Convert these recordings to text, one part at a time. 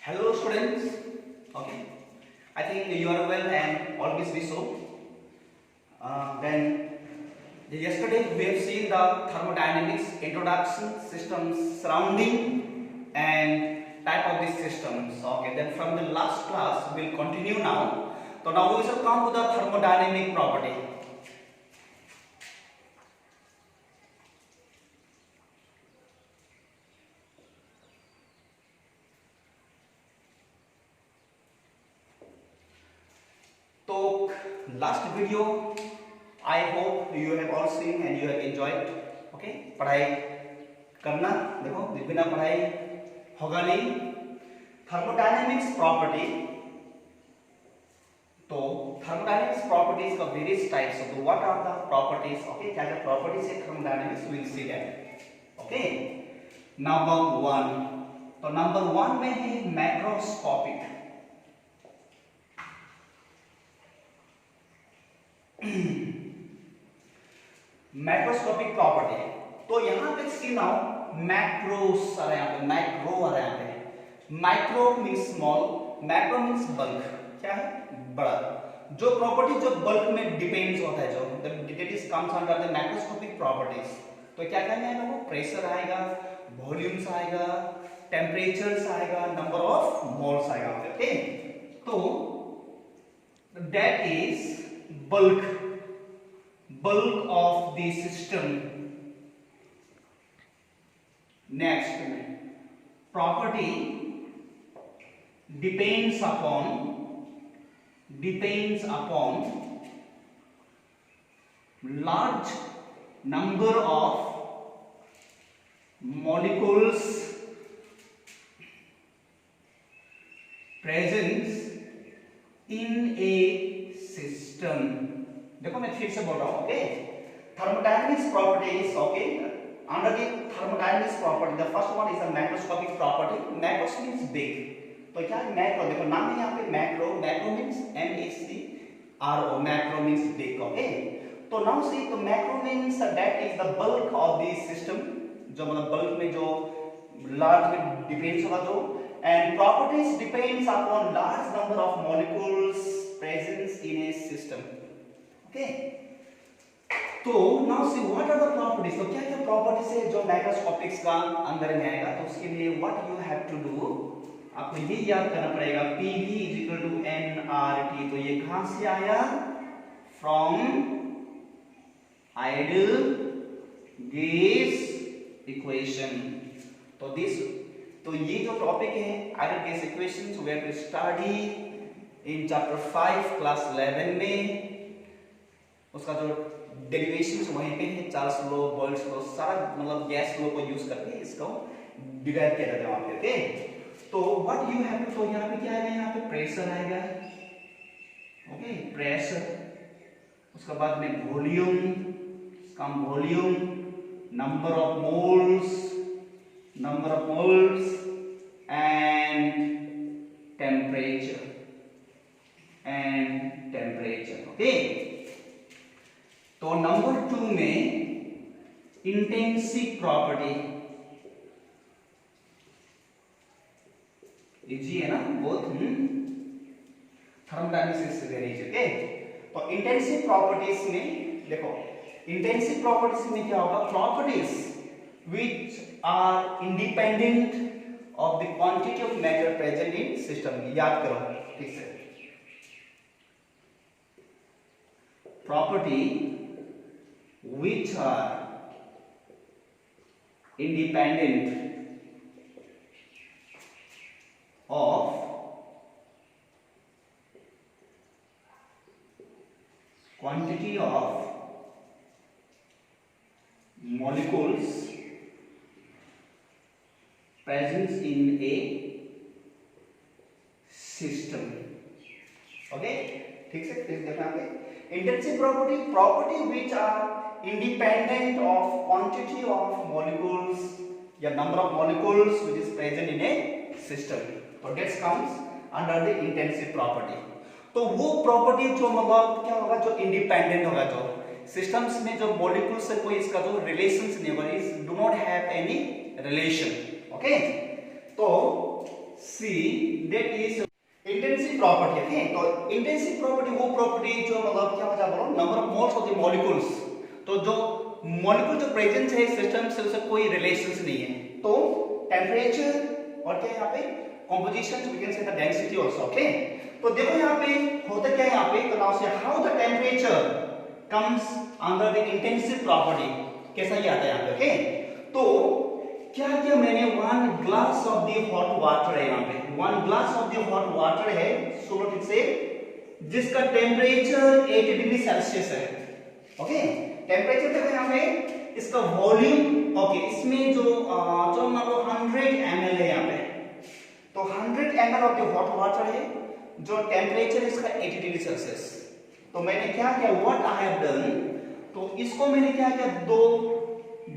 Hello students. Okay. I think you are well and always be so. Then yesterday we have seen the thermodynamics, introduction, systems surrounding and type of these systems. Okay. Then from the last class we will continue now. So now we shall come to the thermodynamic property. So last video I hope you have all seen and you have enjoyed. Okay, पढ़ाई करना देखो बिना पढ़ाई होगा नहीं. Thermodynamics property. तो thermodynamics properties का various types. So what are the properties? Okay, क्या क्या properties है thermodynamics? We will see that. Okay, number one. तो number one में है macroscopic. Macroscopic property. तो यहां पे सी नाउ मैक्रोस आ रहा है, यहां पे मैक्रो आ रहा है, यहां पे micro means small, macro means bulk. क्या है? बड़ा. जो प्रॉपर्टी जो बल्क में डिपेंड्स होता है, जो that is comes under the macroscopic properties. तो क्या कहना है वो? प्रेशर आएगा, वॉल्यूम्स आएगा, टेंपरेचर्स आएगा, नंबर ऑफ मोल्स आएगा. ओके, तो that is bulk of the system. Next, property depends upon large number of molecules presence in a system. देखो मैं फिर से बोल रहा हूं. Okay, thermodynamics properties. Okay, under the thermodynamics property the first one is a macroscopic property. Macros means big. तो क्या है मैक्रो? देखो नाम है यहां पे macro. Macro means MACRO. Macro means big. Okay, तो नाउ सी, तो macro means that is the bulk of the system. जो मतलब बल्क में जो लार्ज में डिपेंड्स होगा जो. And properties depends upon large number of molecules presence in a system. Okay, तो now see what are the properties. तो क्या क्या प्रॉपर्टीज है जो मैक्रोस्कोपिक्स का अंदर में आएगा. तो उसके लिए what you have to do, आपको ये याद करना पड़ेगा. PV = nRT. तो ये कहां से आया? From ideal gas equation. तो ये जो टॉपिक है ideal gas equations, we have to study in chapter 5 class 11 में. उसका जो डेरिवेशंस वहीं पे है, चार्ल्स लॉ, बॉयल्स लॉ, सारा मतलब गैस लॉ को यूज करके इसको डिराइव किया जाता है वहां पे. ओके, तो व्हाट यू हैव टू, तो यहां पे क्या आएगा? यहां पे प्रेशर आएगा. Okay, pressure. उसके बाद में volume, come volume, number of moles and temperature. Okay, तो नंबर 2 में इंटेंसिव प्रॉपर्टी. इजी है ना बहुत. थर्मोडायनेमिक्स से वेरी इजी. ओके, तो इंटेंसिव प्रॉपर्टीज में देखो, इंटेंसिव प्रॉपर्टीज में क्या होगा? Properties which are independent of the quantity of matter present in system. याद करो ठीक से. Property which are independent of quantity of molecules present in a system. Okay, ठीक से देखना पे. Intensive property which are independent of quantity of molecules या number of molecules which is present in a system. तो that comes under the intensive property. तो वो property जो मतलब क्या होगा? जो इंडिपेंडेंट होगा, जो सिस्टम्स में जो मॉलिक्यूल से कोई इसका जो रिलेशंस नहीं होगा, is do not have any relation. Okay, तो see that is intensive property. Okay, तो इंटेंसिव प्रॉपर्टी वो प्रॉपर्टी जो मतलब क्या बता बोलो number of moles of the molecules. तो जो मॉलिक्यूल जो प्रेजेंस है सिस्टम से उसका कोई रिलेशंस नहीं है। तो टेम्परेचर और क्या यहाँ पे composition we can say the density also. Okay, तो देखो यहाँ पे होता क्या है यहाँ पे, तो नाउ से how the temperature comes under the intensive property, कैसा ये आता है यहाँ पे। ओके, तो क्या क्या मैंने 1 glass of the hot water है, यहाँ पे 1 glass of the hot water है सुनो ठीक से, जिसका टेम्परेचर 80 डिग्री सेल्सियस है। ओके, टेम्परेचर देखो यहाँ पे, इसका वॉल्यूम ओके इसमें जो मान लो 100 ml है यहाँ पे, तो 100 ml of the hot water है जो टेम्परेचर इसका 80 डिग्री सेल्सियस। तो मैंने क्या किया, व्हाट आई हैव डन, तो इसको मैंने क्या किया,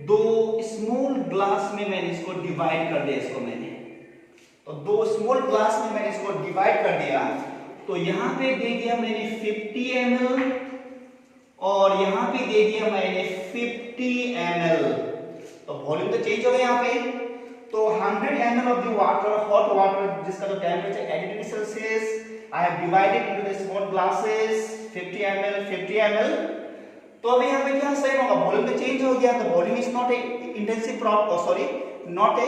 दो स्मॉल ग्लास में मैंने इसको डिवाइड कर दिया। इसको मैंने तो 2 स्मॉल ग्लास में मैंने इसको डिवाइड कर दिया। तो यहां पे दे दिया मैंने 50 ml और यहां पे दे दिया मैंने 50 ml। तो वॉल्यूम तो चेंज हो गया यहाँ पे। तो 100 ml of the water, hot water जिसका जो temperature 80 degree Celsius, I have divided into the small glasses 50 ml 50 ml। तो अभी यहाँ पे क्या सेम होगा, वॉल्यूम तो चेंज हो गया। तो volume is not a intensive property, sorry not a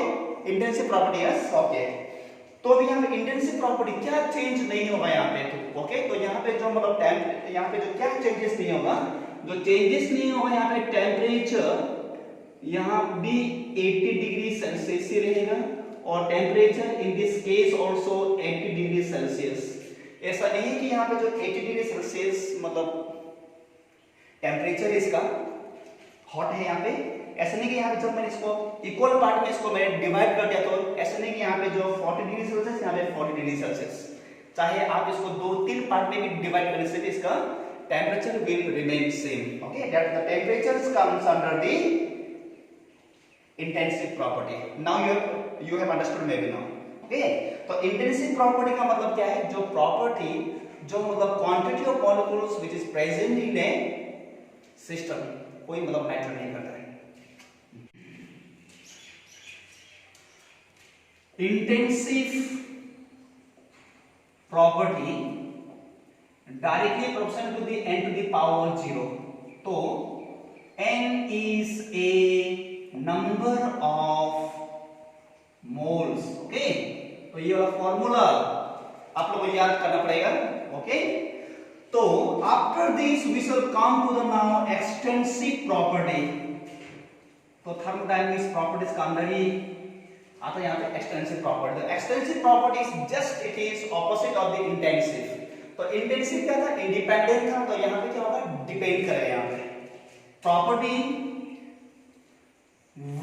intensive property. Yes okay, तो अभी यहाँ पे इंटेंसिव प्रॉपर्टी क्या चेंज नहीं होगा यहाँ पे। तो ओके, तो यहाँ पे जो मतलब यहाँ पे जो क्या चेंजेस नहीं होगा, जो चेंजेस नहीं होगा यहाँ पे टेम्परेचर यहाँ भी 80 डिग्री सेल्सियस ही रहेगा और temperature in this case also 80 degree Celsius. ऐसा नहीं है कि यहाँ पे जो 80 डिग्री सेल्सियस मतलब टेम्परेचर इसका हॉट है यहाँ पे, ऐसा नहीं कि यहाँ पे जब मैंने इसको इक्वल पार्ट में इसको मैंने डिवाइड कर दिया, तो ऐसा नहीं कि यहाँ पे जो 40 डिग्री सेल्सियस यहाँ पे 40 डिग्री सेल्सियस, चाहे आप इसको 2-3 पार्ट में भी डिवाइड करने से भी इसका temperature will remain same. Okay, that the temperature comes under the intensive property. Now you have understood maybe now। Okay, तो इंटेंसिव प्रॉपर्टी का मतलब क्या है, जो प्रॉपर्टी जो मतलब quantity of molecules which is present in a system, कोई मतलब मैटर नहीं करता है। Intensive property directly proportional to the n to the power 0। तो n is a number of moles। Okay, तो ये वाला फॉर्मूला आप लोगों को याद करना पड़ेगा। ओके, तो after this we shall come to the now extensive property. तो थर्मोडायनामिक्स प्रॉपर्टीज का अंदर ही आता है यहाँ पे extensive property. The extensive property is just it is opposite of the intensive. तो इंटेंसिव क्या था, इंडिपेंडेंट था, तो यहाँ पे क्या होगा, डिपेंड करेगा। यहाँ पे property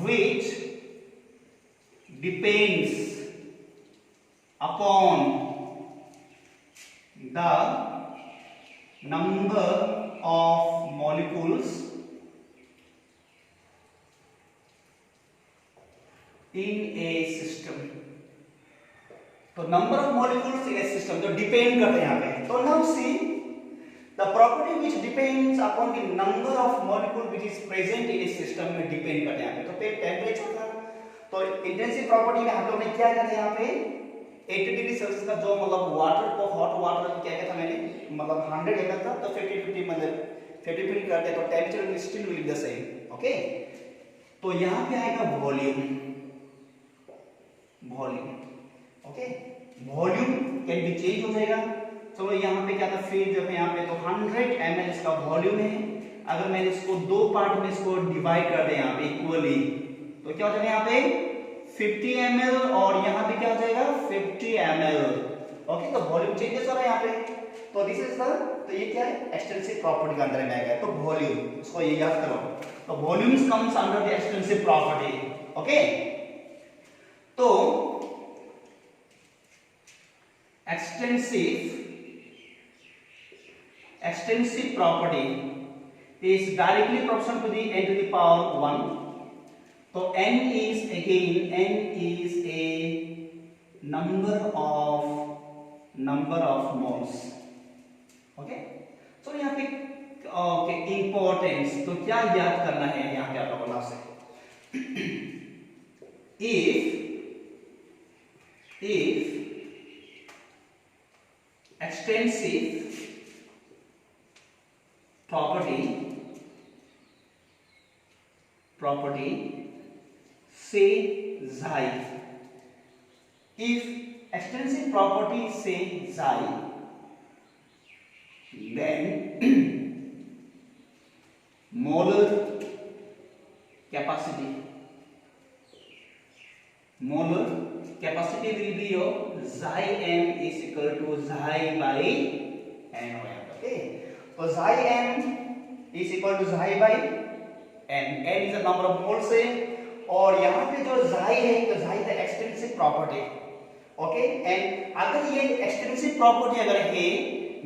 which depends upon the number of molecules in a system। तो number of molecules in a system जो डिपेंड करते हैं यहाँ पे। तो now see the property which depends upon the number of molecule which is present in a system में depend करते हैं यहाँ पे। तो टेम्परेचर था, तो इंटेंसिव प्रॉपर्टी में हम लोग ने क्या किया था यहाँ पे, 80 डिग्री सेल्सियस का जो मतलब वाटर को हॉट वाटर क्या किया था मैंने, मतलब 100 ml था, तो 50-50 मतलब 50-50 करते तो temperature will still will be the same. Okay, तो यहाँ पे आएगा volume. Okay, volume can be change हो जाएगा। चलो यहाँ पे क्या था, फिर जब यहाँ पे तो 100 ml इसका वॉल्यूम है। अगर मैंने इसको 2 पार्ट में इसको डिवाइड कर दे यहाँ पे इक्वली, तो क्या हो जाएगा यहाँ पे 50 ml और यहाँ पे क्या हो जाएगा 50 ml। ओके, तो वॉल्यूम चेंजेस हो रहा है यहाँ पे। तो दिस इज द, तो ये क्या है, एक्सटेंसिव प्रॉपर्टी के अंदर में आएगा। तो वॉल्यूम, इसको ये याद करो, तो volumes comes under the extensive property. Okay, तो extensive property is directly proportional to the n to the power 1। तो n is a number of moles। Okay, तो यहाँ पे ओके इंपॉर्टेंस, तो क्या याद करना है यहाँ पे आप लोगों को से, if extensive property say xi. If extensive property say xi, then molar capacity will be your xi m is equal to xi by n. Okay, so xi m is equal to xi by n. N is the number of moles है, और यहाँ पे जो xi है तो xi the extensive property. Okay, and अगर ये extensive property अगर है,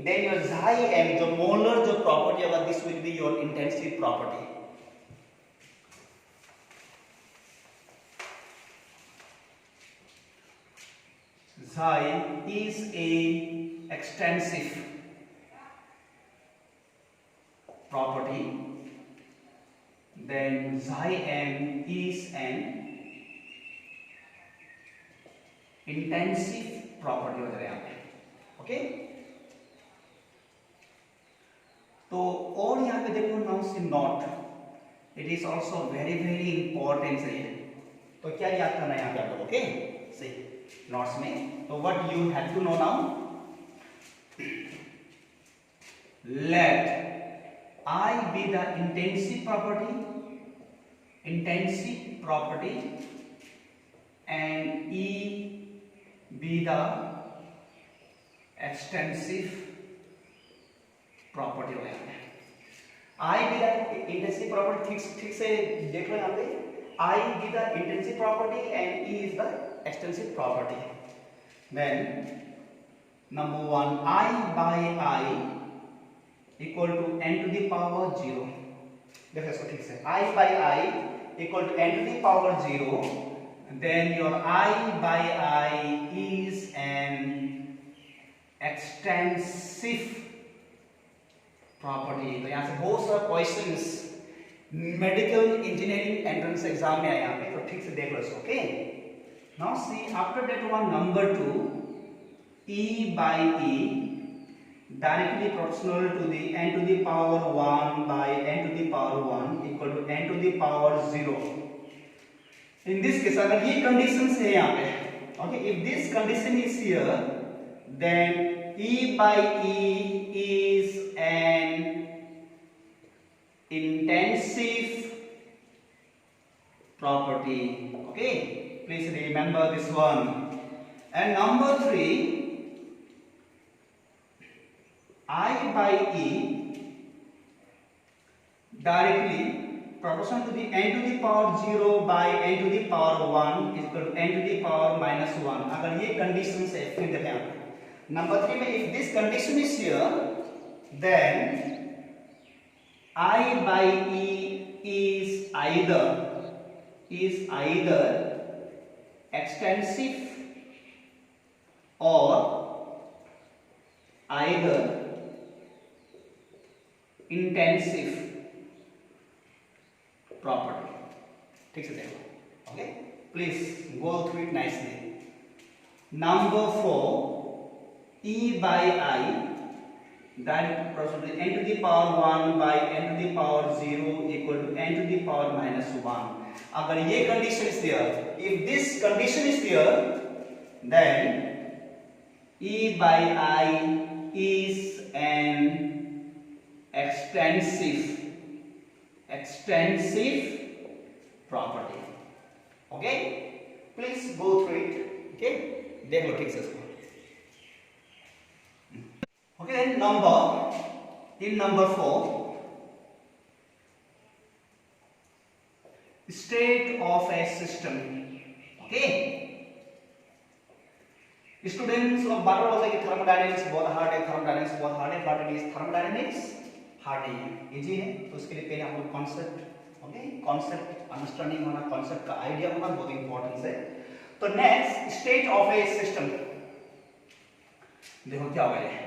देन योर xi m जो मोलर जो प्रॉपर्टी होगा, this will be your intensive property. Xi is a extensive property, then xi m is an intensive property हो जाएगा यहाँ पे. ओके, तो और यहाँ पे देखो now see not, it is also very very important है. तो क्या याद करना है यहाँ पे आप लोग? ओके, सी नोट्स में, तो what you have to know now, let I be the intensive property and E be the extensive property. हो गया. I be the intensive property, ठीक से देख लो यहाँ पे, I be the intensive property and E is the extensive property. Then number one, I by I equal to n to the power 0. देखो इसको ठीक से, I by I equal to n to the power 0. Then your I by I is an extensive property. तो यहाँ से बहुत सारा questions medical engineering entrance exam में आए यहाँ पे, तो ठीक से देख लो इसको. Okay, now see after that one, number 2, E by E directly proportional to the n to the power 1 by n to the power 1 equal to n to the power 0. In this case, अगर ये conditions है यहाँ पे, okay, if this condition is here, then E by E is an intensive property. Okay, please remember this one. And number 3, I by E directly proportional to the n to the power 0 by n to the power 1 is equal to n to the power minus 1. अगर ये condition है, फिर देखें आप number 3 में, if this condition is here, then I by E is either extensive or either intensive property. ठीक से देखो. Okay, please go through it nicely. Number 4, E by I direct proportional to n to the power 1 by n to the power 0 equal to n to the power minus 1. अगर ये condition is there, if this condition is there, then E by I is an extensive property. Okay, please go through it. Okay, देख लो ठीक से इसको. Okay, then number 4, state of a system. Okay, students लोग बार बार बोलते हैं कि thermodynamics बहुत hard है, but it is thermodynamics hard नहीं है, इजी है. तो उसके लिए पहले हम लोग कॉन्सेप्ट, ओके, कॉन्सेप्ट अंडरस्टैंडिंग होना, कॉन्सेप्ट का आइडिया होना बहुत इंपॉर्टेंट है. तो next, state of A system. देखो क्या होगा ये,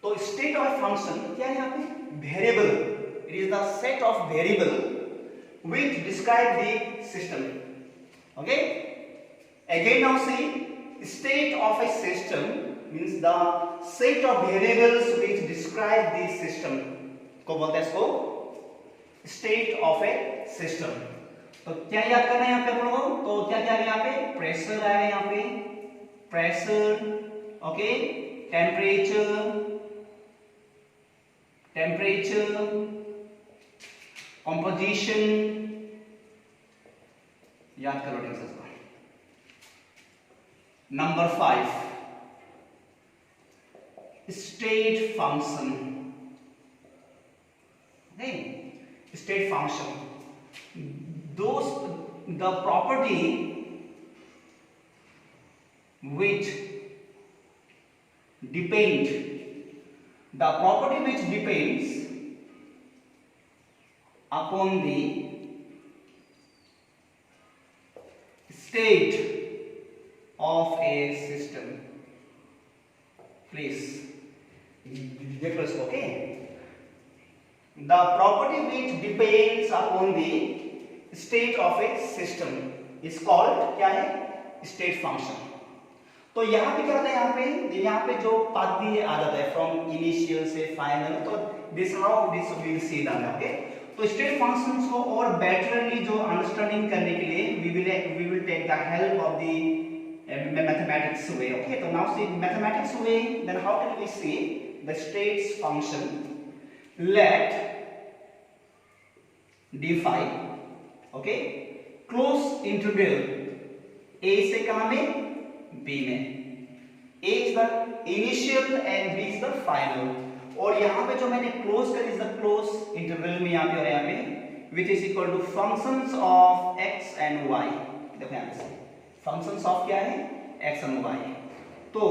तो स्टेट ऑफ फंक्शन क्या है यहाँ पे? Variable. It is the set of variable which describe the system. Okay, again now see, state of a system means the set of variables which describe the system को बोलते हैं इसको state of a system. तो क्या याद करना है यहाँ पे आप लोगों को? तो क्या क्या है यहाँ पे? प्रेशर आएगा यहाँ पे, प्रेशर, ओके, टेम्परेचर, कंपोजिशन, याद करो ठीक से। Number 5 state function, state function, those the property which depends upon the state of a system. Please get this, okay? The property which depends upon the state of a system is called क्या है? State function. तो यहाँ पे क्या होता है? यहाँ पे जो पद भी आ जाता है फ्रॉम इनिशियल से फाइनल, तो this how this will see that, okay? तो स्टेट फंक्शंस को और बेटरली जो अंडरस्टैंडिंग करने के लिए we will take the help of the mathematics way, okay? तो now see mathematics way, then how can we see the states function? Let define, okay, close interval a से कहां में? b में. a is the initial and b is the final. और यहां पे जो मैंने क्लोज कर इज द क्लोज इंटरवल में यहां पे और यहां पे which is equal to functions of x and y. देखो यहां पे फंक्शंस ऑफ क्या है? x and y. तो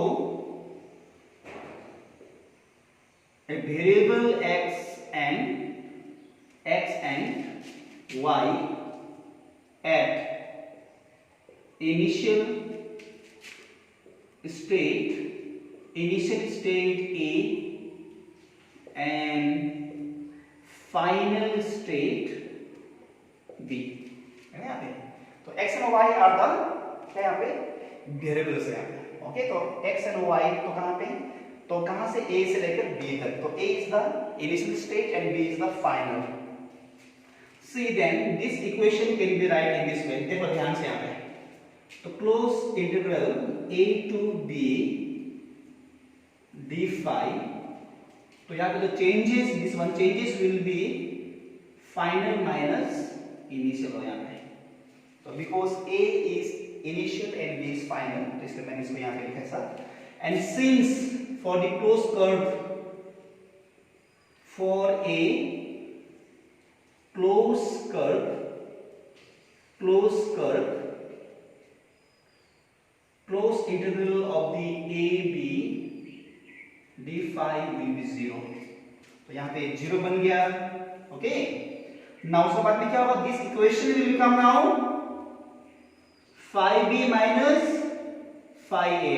a variable x and y at initial state A and final state B है यहाँ पे. तो x and y are the क्या यहाँ पे? वेरिएबल्स है यहाँ पे, ओके? तो x and y तो कहाँ पे? तो कहाँ से? A से लेकर B तक. तो A is the initial state and B is the final. See then this equation can be write in this way. देखो ध्यान से यहाँ पे. तो close integral a to b d phi. तो यहाँ पे जो changes, this one changes will be final minus initial हो यहाँ पे. तो because a is initial and b is final, तो इसलिए मैंने इसको यहाँ पे लिखा है sir. And since for the closed curve, for a closed curve, closed interval of the AB d phi will be 0. तो यहाँ पे 0 बन गया, ओके? नाउ उसके बाद में क्या होगा? This equation will become now phi b minus phi a.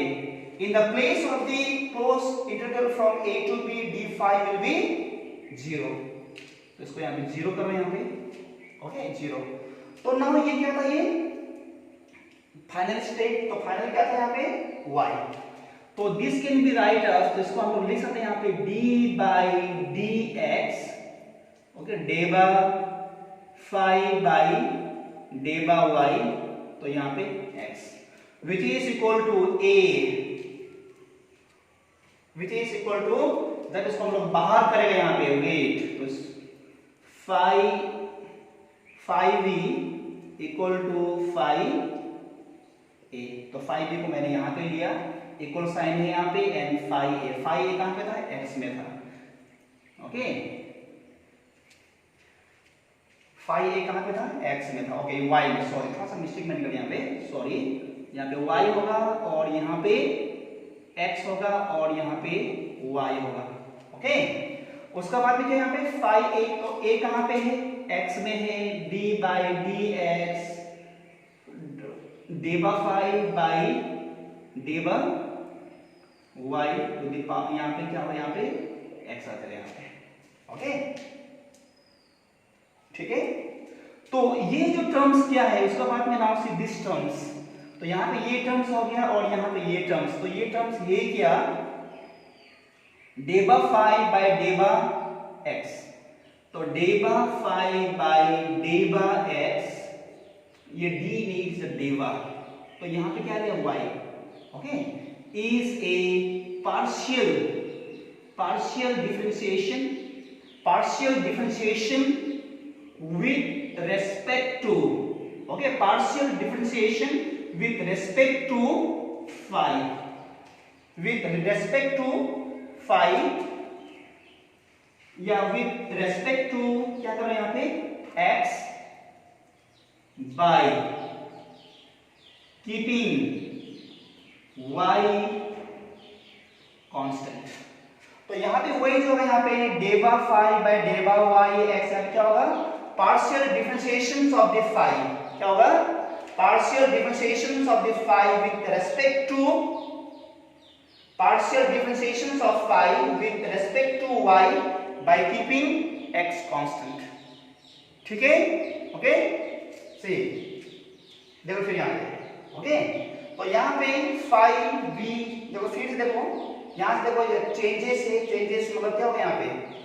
In the place of the closed interval from a to b, d phi will be 0. तो इसको यहाँ पे 0 करो यहाँ पे, ओके? 0. तो नाउ ये क्या था? ये फाइनल स्टेट. तो फाइनल क्या था यहाँ पे? y. तो दिस कैन बी राइट अस, तो इसको हम लोग लिख सकते हैं यहाँ पे d by dx, ओके, डेबा phi by डेबा y, तो यहाँ पे x, which is equal to a, which is equal to, जब इसको हम लोग बाहर करेंगे यहाँ पे वेट, तो phi v equal to phi a. तो phi b को मैंने यहाँ पे लिया, इक्वल साइन है यहाँ पे, एंड phi a कहाँ पे था? x में था, ओके? phi a कहाँ पे था? x में था, ओके? y में, सॉरी थोड़ा सा मिस्टेक मैंने कर यहाँ पे, सॉरी. यहाँ पे y होगा और यहाँ पे x होगा और यहाँ पे y होगा, ओके? उसका बाद में क्या यहाँ पे phi a, तो a कहाँ पे है? x में है, d by dx डेबा phi by डेबा y टू द पावर, यहाँ पे क्या होगा, यहाँ पे x आ जाएगा यहाँ पे, ओके ठीक है। तो ये जो टर्म्स क्या है, उसका बाद में नाउ सी दिस टर्म्स, तो यहाँ पे ये टर्म्स हो गया और यहाँ पे ये टर्म्स, तो ये टर्म्स है क्या, डेबा फाई बाय डेबा x, तो डेबा फाई बाय डेबा x, ये d नीड्स डेबा, तो यहाँ पे क्या है y, okay, is a partial differentiation with respect to, okay, partial differentiation with respect to phi, with respect to phi, या with respect to क्या कर रहे हैं यहाँ पे x, by keeping y constant। तो यहाँ पे वही जो है, यहाँ पे डेबा फाई बाय डेबा वाई एक्स, यहाँ पे क्या होगा, partial differentiations of the phi, क्या होगा, partial differentiations of the phi with respect to, partial differentiations of phi with respect to y by keeping x constant, ठीक है, ओके सी, देखो फिर यहाँ पे, ओके, तो यहाँ पे phi v, देखो फिर से देखो, यहाँ से देखो ये चेंजेस है, चेंजेस मतलब क्या हो गया, यहाँ पे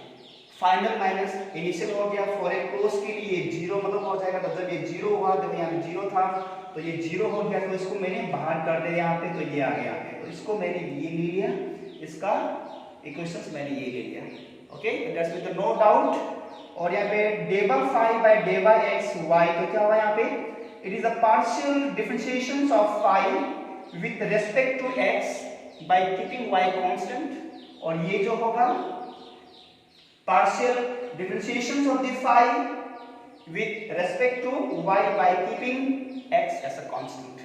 फाइनल माइनस इनिशियल हो गया, फॉर ए क्लोज के लिए जीरो मतलब हो जाएगा, तो जब ये जीरो हुआ, देखो यहाँ पे जीरो था, तो ये जीरो हो गया, तो इसको मैंने बाहर कर दिया यहाँ पे, तो ये आ गया यहाँ पे, तो इसको मैंने ये ले लिया, इसका इक्वेशंस मैंने ये ले लिया, okay, that's with no doubt. और यहाँ पे डेबा फाई बाय डेबा एक्स वाई, तो क्या हुआ यहाँ पे, it is a partial differentiations of phi with respect to x by keeping y constant, और ये जो होगा partial differentiations of the phi with respect to y by keeping x as a constant,